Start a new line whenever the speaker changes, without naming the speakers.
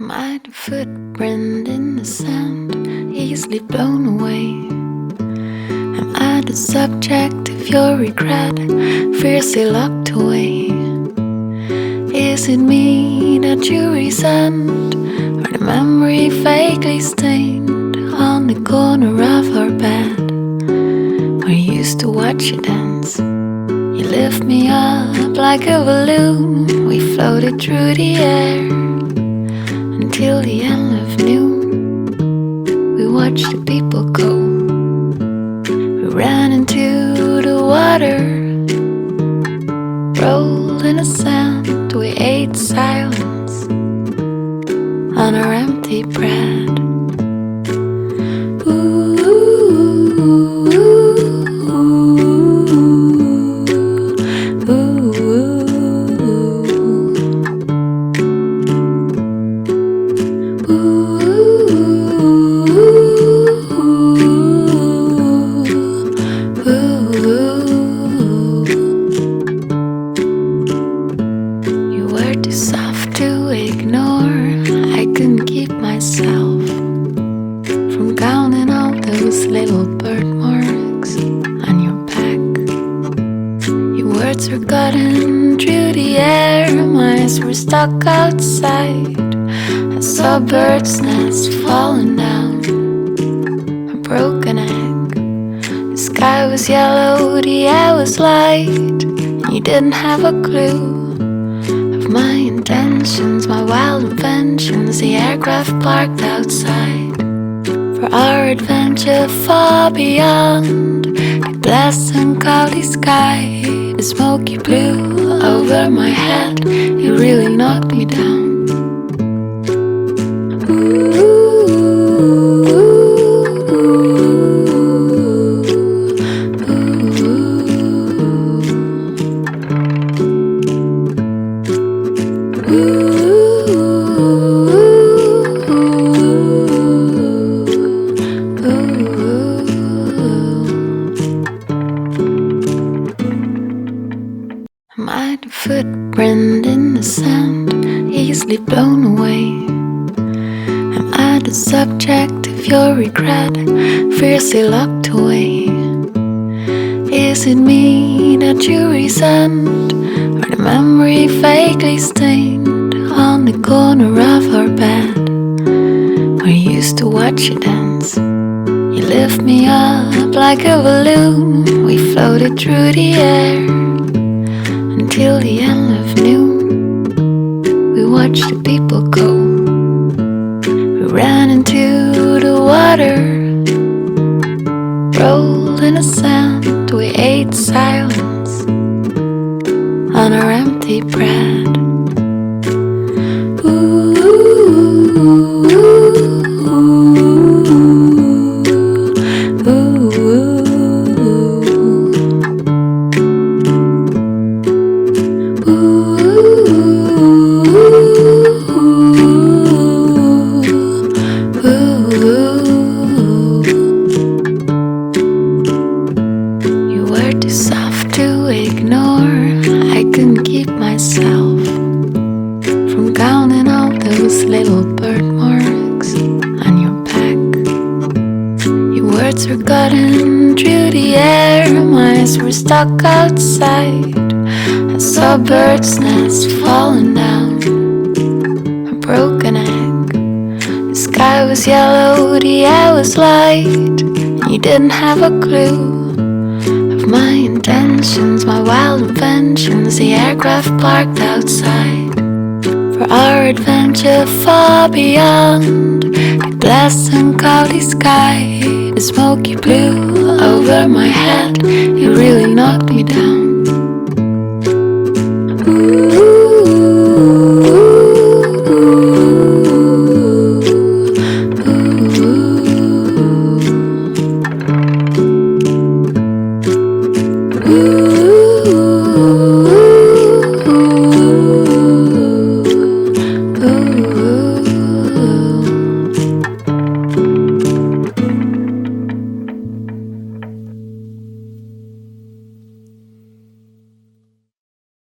Am I the footprint in the sand, easily blown away? Am I the subject of your regret, fiercely locked away? Is it me that you resent, or the memory vaguely stained on the corner of our bed, where you used to watch you dance? You lift me up like a balloon, we floated through the air until the end of noon. We watched the people go. We ran into the water, rolled in the sand. We ate silence on our empty bread. Soft to ignore, I couldn't keep myself from counting all those little birthmarks on your back. Your words were cutting through the air, my eyes were stuck outside. I saw a bird's nest falling down, a broken egg. The sky was yellow, the air was light, and you didn't have a clue my intentions, my wild inventions. The aircraft parked outside for our adventure far beyond the blessed and cloudy sky. The smoky blue over my head, it really knocked me down. Am I the footprint in the sand, easily blown away? Am I the subject of your regret, fiercely locked away? Is it me that you resent, or the memory vaguely stained on the corner of our bed, where you used to watch you dance? You lift me up like a balloon, we floated through the air until the end of noon. We watched the people go. We ran into the water, rolled in the sand. We ate silence on our empty bread. Soft to ignore, I couldn't keep myself from counting all those little birthmarks on your back. Your words were cutting through the air, my eyes were stuck outside. I saw a bird's nest falling down, a broken egg. The sky was yellow, the air was light, and you didn't have a clue my intentions, my wild inventions. The aircraft parked outside for our adventure far beyond the blessed and cloudy sky. The smoky blue over my head, it really knocked me down.